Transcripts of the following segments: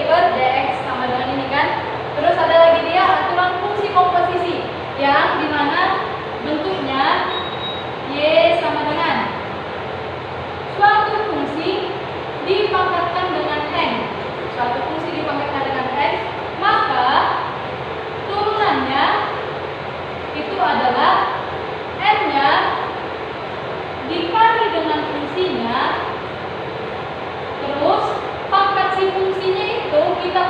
ikut dx sama dengan ini kan. Terus ada lagi dia aturan fungsi komposisi yang dimana bentuknya y sama dengan suatu fungsi dipangkatkan dengan n. Suatu fungsi dipangkatkan dengan n, maka turunannya itu adalah n-nya dikali dengan fungsinya, terus pangkat si fungsinya itu kita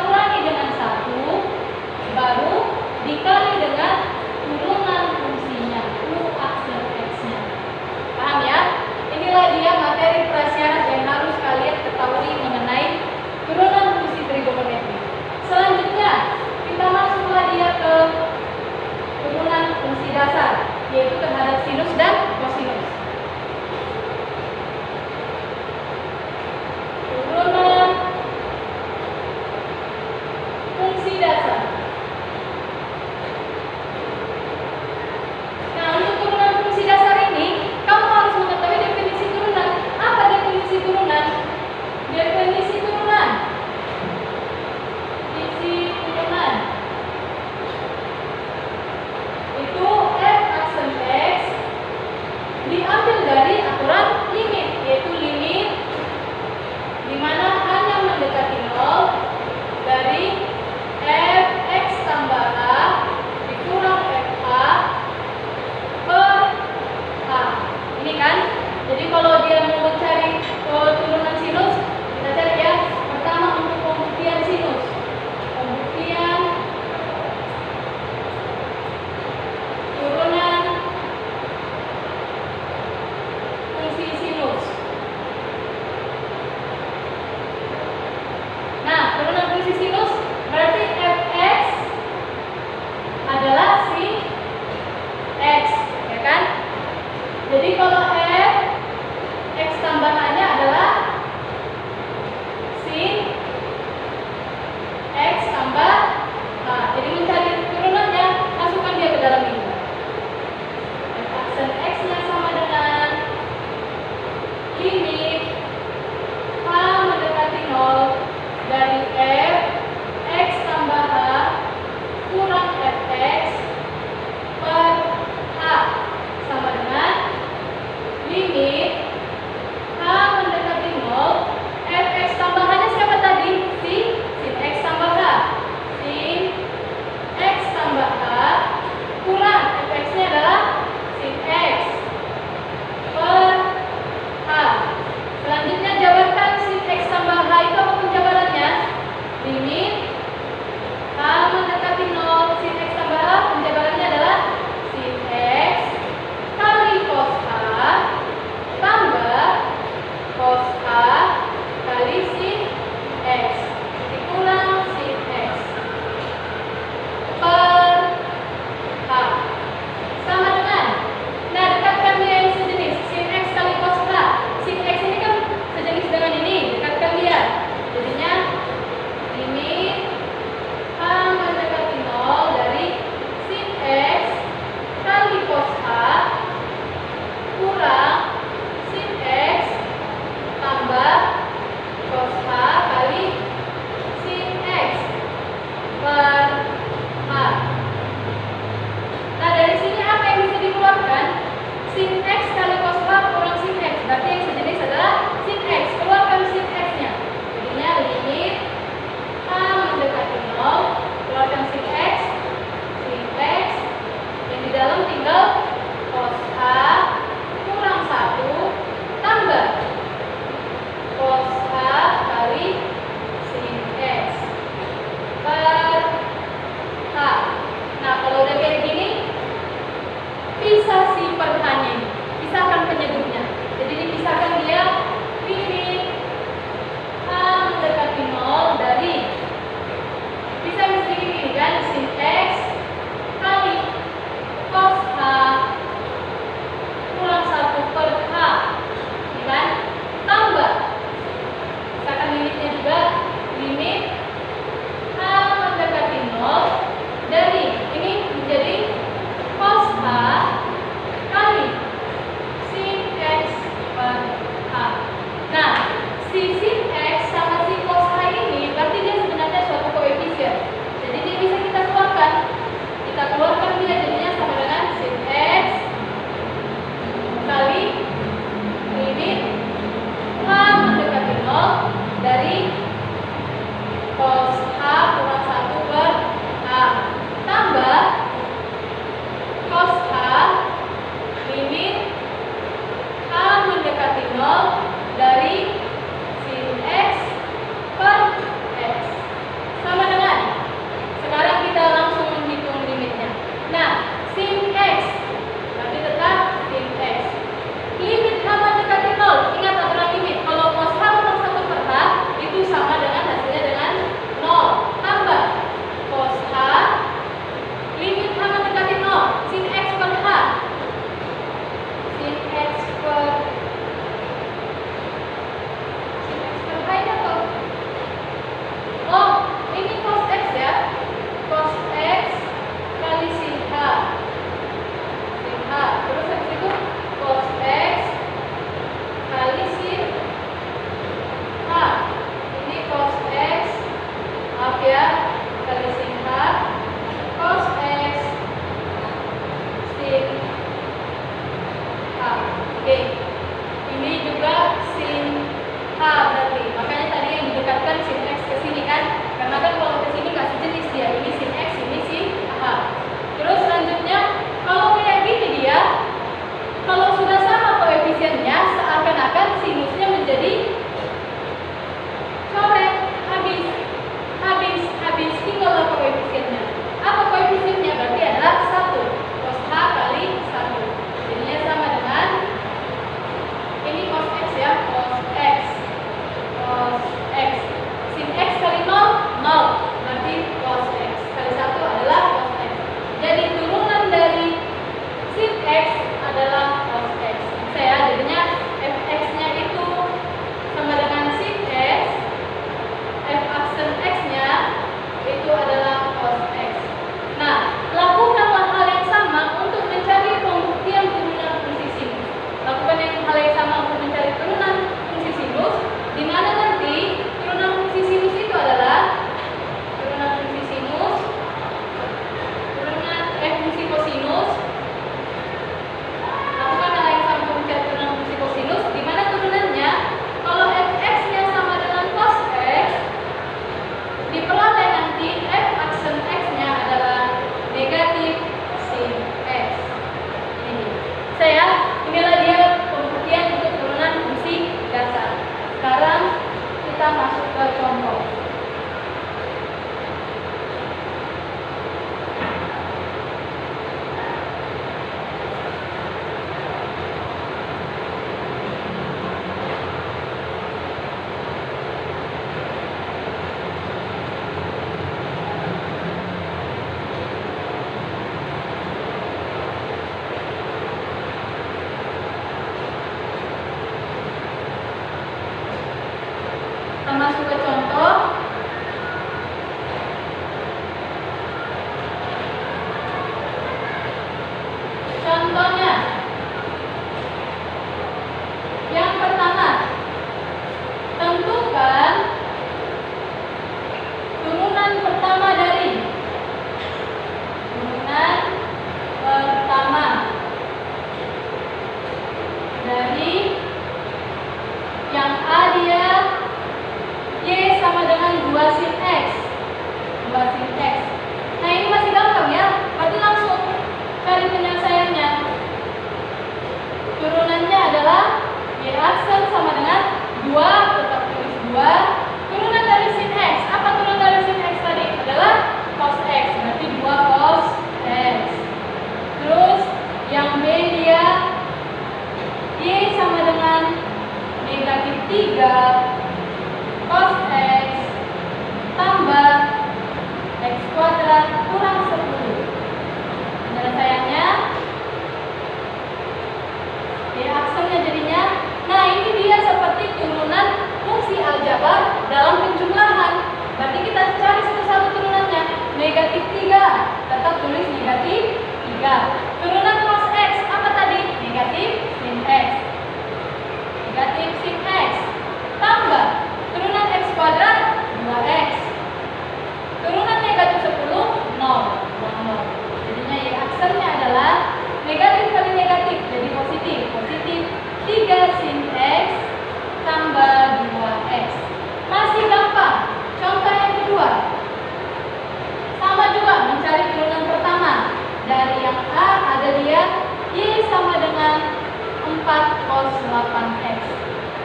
4 cos 8x.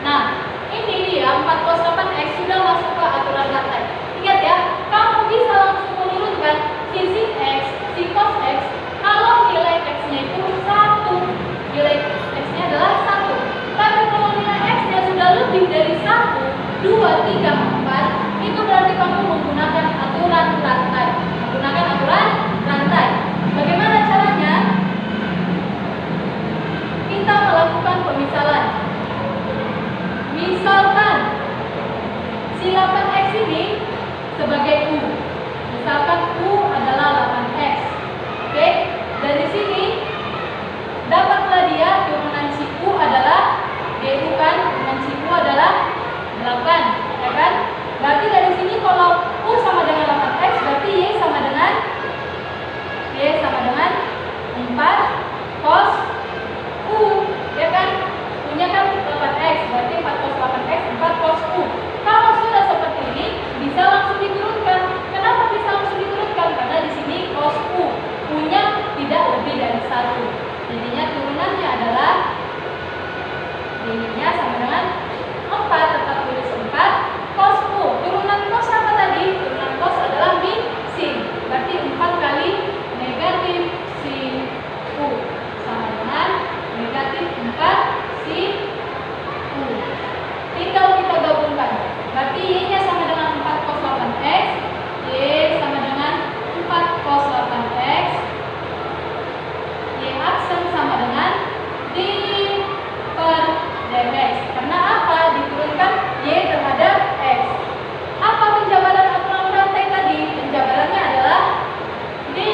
Nah, ini dia 4 cos 8x sudah masuk ke aturan rantai. Ingat ya, kamu bisa langsung menurunkan si sin x, si cos x kalau nilai x-nya itu 1. Nilai x-nya adalah 1. Tapi kalau nilai x-nya sudah lebih dari 1, 2, 3, 4, itu berarti kamu menggunakan aturan rantai. Menggunakan aturan rantai. Bagaimana caranya? Kita melakukan pemisalan. Misalkan si 8x ini sebagai U. Misalkan U adalah 8x. Oke? Dari sini dapatlah dia turunan si U adalah DU kan? Turunan si U adalah 8, ya kan? Berarti dari sini kalau U sama dengan 8x, berarti Y sama dengan 4 cos U, ya kan? U-nya kan 8x, berarti 4 cos 8x, 4 cos U. Kalau sudah seperti ini, bisa langsung diturunkan. Kenapa bisa langsung diturunkan? Karena di sini cos U, U-nya tidak lebih dari 1. Jadinya turunannya adalah D-nya sama dengan 4, tetap tulis 4 cos U. Turunan cos apa tadi? Turunan cos adalah min sin. Berarti 4 kali negatif sin U sama dengan negatif 4 sin U. Tinggal kita gabungkan. Berarti Y-nya sama dengan 4 cos 8x. Y sama dengan 4 cos 8x. Y aksen sama dengan D per dx. Karena apa? Diturunkan Y terhadap X. Apa penjabaran aturan rantai tadi? Penjabarannya adalah dy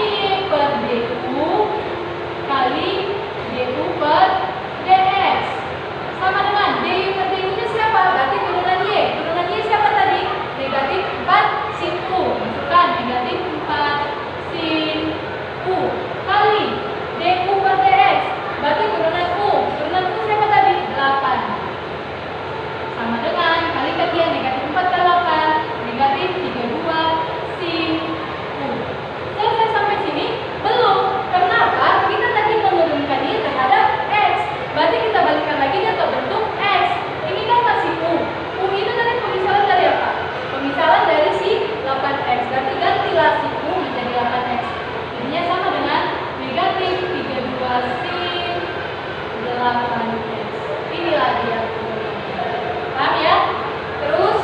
per du kali du per dx. Sama dengan dy per du-nya siapa? Berarti turunan Y. Turunan Y siapa tadi? Negatif 4 sin U. Masukkan negatif 4 sin U kali du per dx. Berarti turunan U. Turunan U siapa tadi? 8. Sama dengan kalikan dia negatif 4 kali 8, negatif 32 sin U. Selesai sampai sini? Belum. Kenapa? Kita tadi menurunkan Y terhadap X. Berarti kita balikkan lagi dia ke bentuk X. Ini kan masih U. U itu tadi pemisalan dari apa? Pemisalan dari si 8X. Berarti gantilah si U menjadi 8X. Jadinya sama dengan negatif 32 sin 8X. Inilah dia. Paham ya? Terus?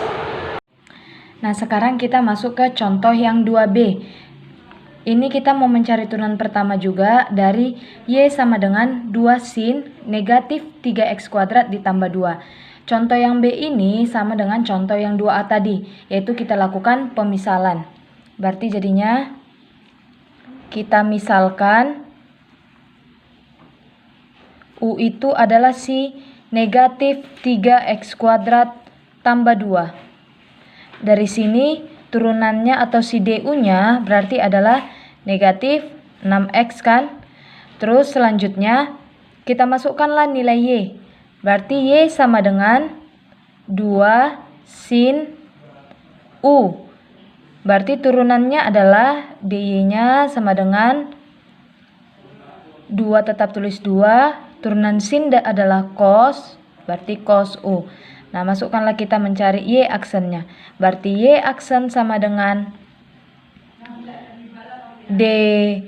Nah, sekarang kita masuk ke contoh yang 2B. Ini kita mau mencari turunan pertama juga dari Y sama dengan 2 sin negatif 3x kuadrat ditambah 2. Contoh yang B ini sama dengan contoh yang 2A tadi, yaitu kita lakukan pemisalan. Berarti jadinya kita misalkan U itu adalah si negatif 3x kuadrat tambah 2. Dari sini turunannya atau si DU-nya berarti adalah negatif 6x kan. Terus selanjutnya kita masukkanlah nilai Y. Berarti Y sama dengan 2 sin U. Berarti turunannya adalah DY-nya sama dengan 2, tetap tulis 2. Turunan sin adalah cos, berarti cos U. Nah, masukkanlah kita mencari Y aksennya. Berarti Y aksen sama dengan dy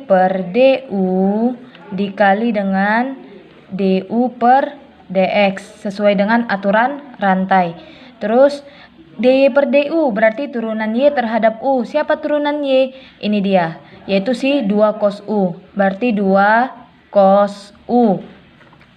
per du dikali dengan du per dx sesuai dengan aturan rantai. Terus dy per du berarti turunan Y terhadap U. Siapa turunan Y? Ini dia, yaitu si 2 cos U. Berarti 2 cos U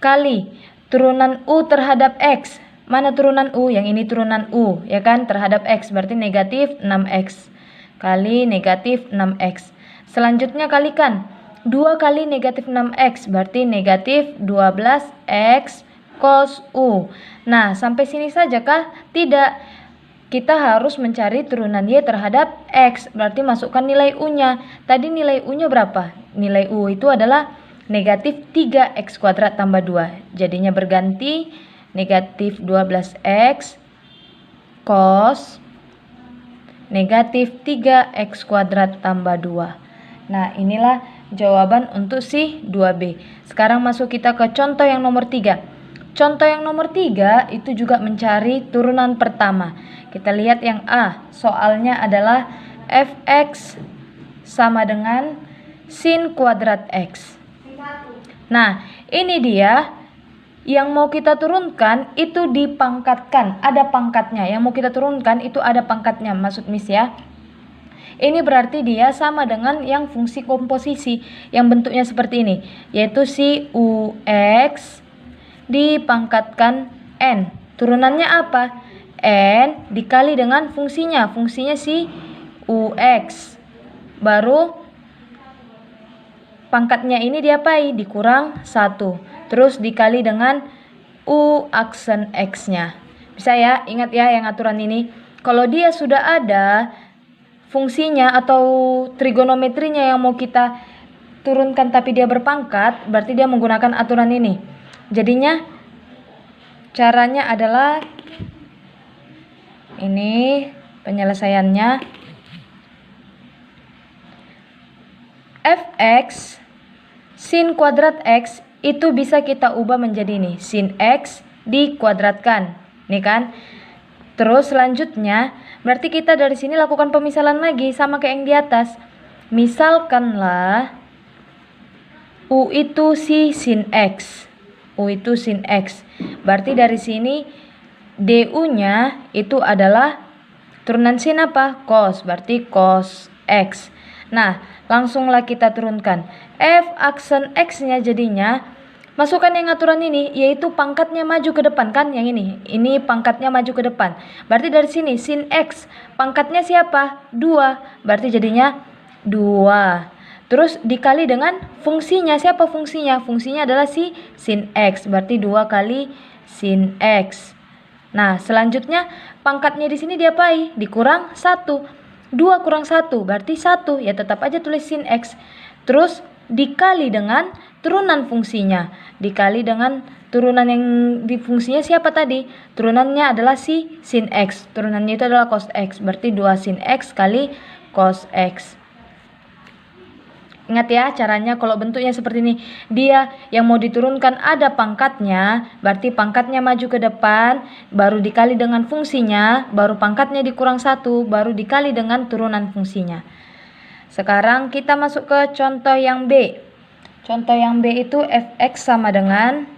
kali turunan U terhadap X. Mana turunan U? Yang ini turunan U, ya kan? Terhadap X berarti negatif 6X kali negatif 6X. Selanjutnya kalikan 2 kali negatif 6X berarti negatif 12X cos U. Nah, sampai sini saja kah? Tidak. Kita harus mencari turunan Y terhadap X. Berarti masukkan nilai U-nya. Tadi nilai U-nya berapa? Nilai U itu adalah negatif 3x kuadrat tambah 2. Jadinya berganti negatif 12x cos negatif 3x kuadrat tambah 2. Nah, inilah jawaban untuk si 2B. Sekarang masuk kita ke contoh yang nomor 3. Contoh yang nomor 3 itu juga mencari turunan pertama. Kita lihat yang A. Soalnya adalah fx sama dengan sin kuadrat x. Nah, ini dia yang mau kita turunkan itu dipangkatkan. Ada pangkatnya. Yang mau kita turunkan itu ada pangkatnya, maksud Miss ya. Ini berarti dia sama dengan yang fungsi komposisi yang bentuknya seperti ini, yaitu si ux dipangkatkan n. Turunannya apa? N dikali dengan fungsinya si ux. Baru pangkatnya ini diapai? Dikurang 1. Terus dikali dengan u aksen x-nya. Bisa ya? Ingat ya yang aturan ini. Kalau dia sudah ada fungsinya atau trigonometrinya yang mau kita turunkan tapi dia berpangkat, berarti dia menggunakan aturan ini. Jadinya caranya adalah ini penyelesaiannya. Fx sin kuadrat x itu bisa kita ubah menjadi ini, sin x dikuadratkan. Nih kan? Terus selanjutnya berarti kita dari sini lakukan pemisalan lagi sama kayak yang di atas. Misalkanlah u itu si sin x. U itu sin x. Berarti dari sini du-nya itu adalah turunan sin apa? Cos. Berarti cos x. Nah, langsunglah kita turunkan. F aksen x-nya jadinya masukkan yang aturan ini, yaitu pangkatnya maju ke depan kan, yang ini. Ini pangkatnya maju ke depan. Berarti dari sini sin x, pangkatnya siapa? 2. Berarti jadinya 2. Terus dikali dengan fungsinya. Siapa fungsinya? Fungsinya adalah si sin x. Berarti 2 kali sin x. Nah, selanjutnya pangkatnya di sini diapai? Dikurang 1. 2 kurang 1 berarti 1. Ya tetap aja tulis sin x. Terus dikali dengan turunan fungsinya. Dikali dengan turunan yang di fungsinya siapa tadi? Turunannya adalah si sin x. Turunannya itu adalah cos x. Berarti 2 sin x kali cos x. Ingat ya caranya kalau bentuknya seperti ini. Dia yang mau diturunkan ada pangkatnya. Berarti pangkatnya maju ke depan. Baru dikali dengan fungsinya. Baru pangkatnya dikurang 1. Baru dikali dengan turunan fungsinya. Sekarang kita masuk ke contoh yang B. Contoh yang B itu fx sama dengan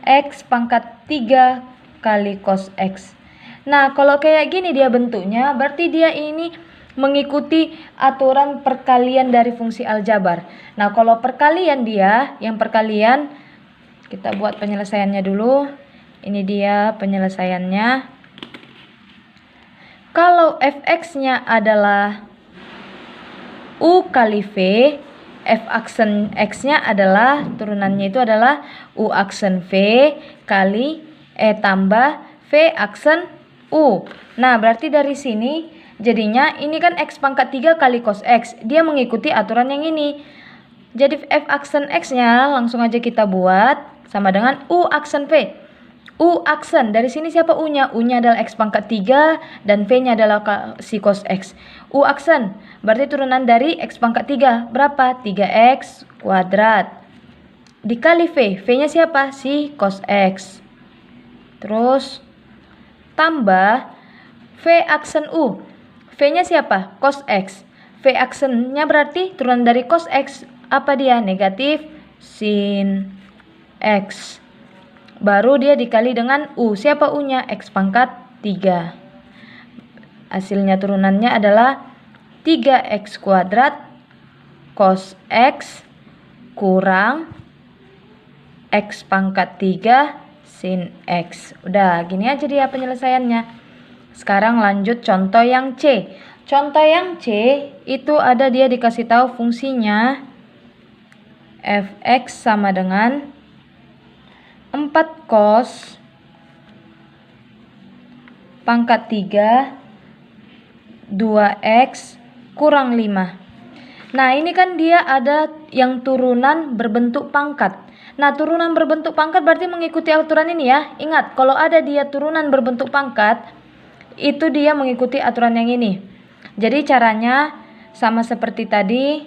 x pangkat 3 kali cos x. Nah, kalau kayak gini dia bentuknya, berarti dia ini mengikuti aturan perkalian dari fungsi aljabar. Nah, kalau perkalian dia, yang perkalian, kita buat penyelesaiannya dulu. Ini dia penyelesaiannya. Kalau fx-nya adalah u kali v, f aksen x-nya adalah turunannya itu adalah u aksen v kali tambah v aksen u. Nah, berarti dari sini jadinya ini kan x pangkat 3 kali cos x. Dia mengikuti aturan yang ini. Jadi f aksen x-nya langsung aja kita buat sama dengan u aksen v. U aksen, dari sini siapa u-nya? U-nya adalah x pangkat 3 dan v-nya adalah si cos x. U aksen, berarti turunan dari x pangkat 3. Berapa? 3x kuadrat. Dikali v. V-nya siapa? Si cos x. Terus tambah v aksen u. V-nya siapa? Cos x. V aksennya berarti turunan dari cos x. Apa dia? Negatif sin x. Baru dia dikali dengan u. Siapa u-nya? X pangkat 3. Hasilnya turunannya adalah 3x kuadrat cos x kurang x pangkat 3 sin x. Udah, gini aja dia penyelesaiannya. Sekarang lanjut contoh yang C. Contoh yang C itu ada dia dikasih tahu fungsinya fx sama dengan 4 cos pangkat 3 2x kurang 5. Nah, ini kan dia ada yang turunan berbentuk pangkat. Nah, turunan berbentuk pangkat berarti mengikuti aturan ini ya. Ingat, kalau ada dia turunan berbentuk pangkat, itu dia mengikuti aturan yang ini. Jadi caranya sama seperti tadi.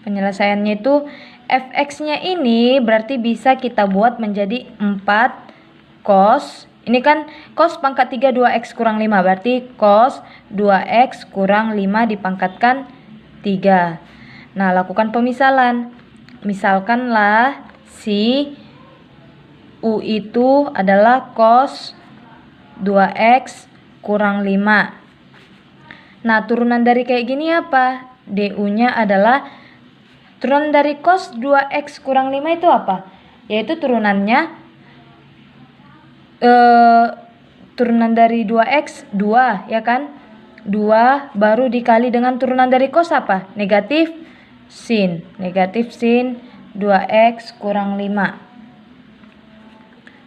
Penyelesaiannya itu fx-nya ini berarti bisa kita buat menjadi 4 cos. Ini kan cos pangkat 3 2x kurang 5. Berarti cos 2x kurang 5 dipangkatkan 3. Nah, lakukan pemisalan. Misalkanlah si U itu adalah cos 2x kurang 5. Nah, turunan dari kayak gini apa? DU-nya adalah turunan dari cos 2x kurang 5 itu apa? Yaitu turunannya turunan dari 2x 2, ya kan? 2 baru dikali dengan turunan dari cos apa? Negatif sin 2x kurang 5.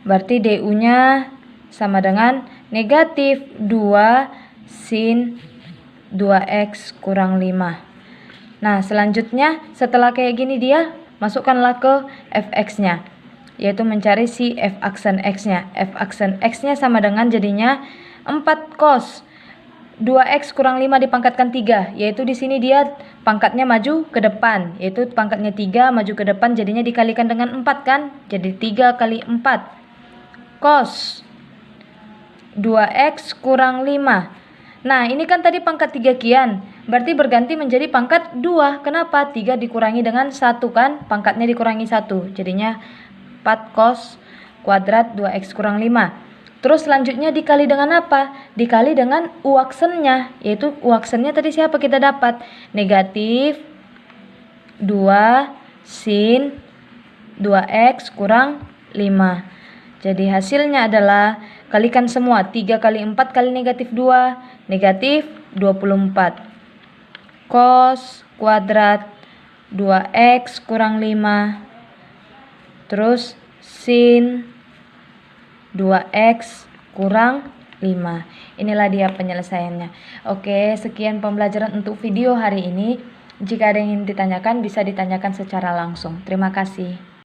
Berarti DU-nya sama dengan negatif 2 sin 2x kurang 5. Nah, selanjutnya setelah kayak gini dia masukkanlah ke fx-nya, yaitu mencari si f aksen x-nya. F aksen x-nya sama dengan jadinya 4 cos 2x kurang 5 dipangkatkan 3, yaitu di sini dia pangkatnya maju ke depan, yaitu pangkatnya 3 maju ke depan, jadinya dikalikan dengan 4 kan? Jadi 3 kali 4 cos 2x kurang 5. Nah, ini kan tadi pangkat 3 kian, berarti berganti menjadi pangkat 2. Kenapa? 3 dikurangi dengan 1 kan? Pangkatnya dikurangi 1. Jadinya 4 cos kuadrat 2x kurang 5. Terus selanjutnya dikali dengan apa? Dikali dengan U aksennya, yaitu U aksennya tadi siapa kita dapat? Negatif 2 sin 2x kurang 5. Jadi hasilnya adalah kalikan semua. 3 kali 4 kali negatif 2, negatif 24. Cos kuadrat 2x kurang 5. Terus sin 2x kurang 5. Inilah dia penyelesaiannya. Oke, sekian pembelajaran untuk video hari ini. Jika ada yang ingin ditanyakan, bisa ditanyakan secara langsung. Terima kasih.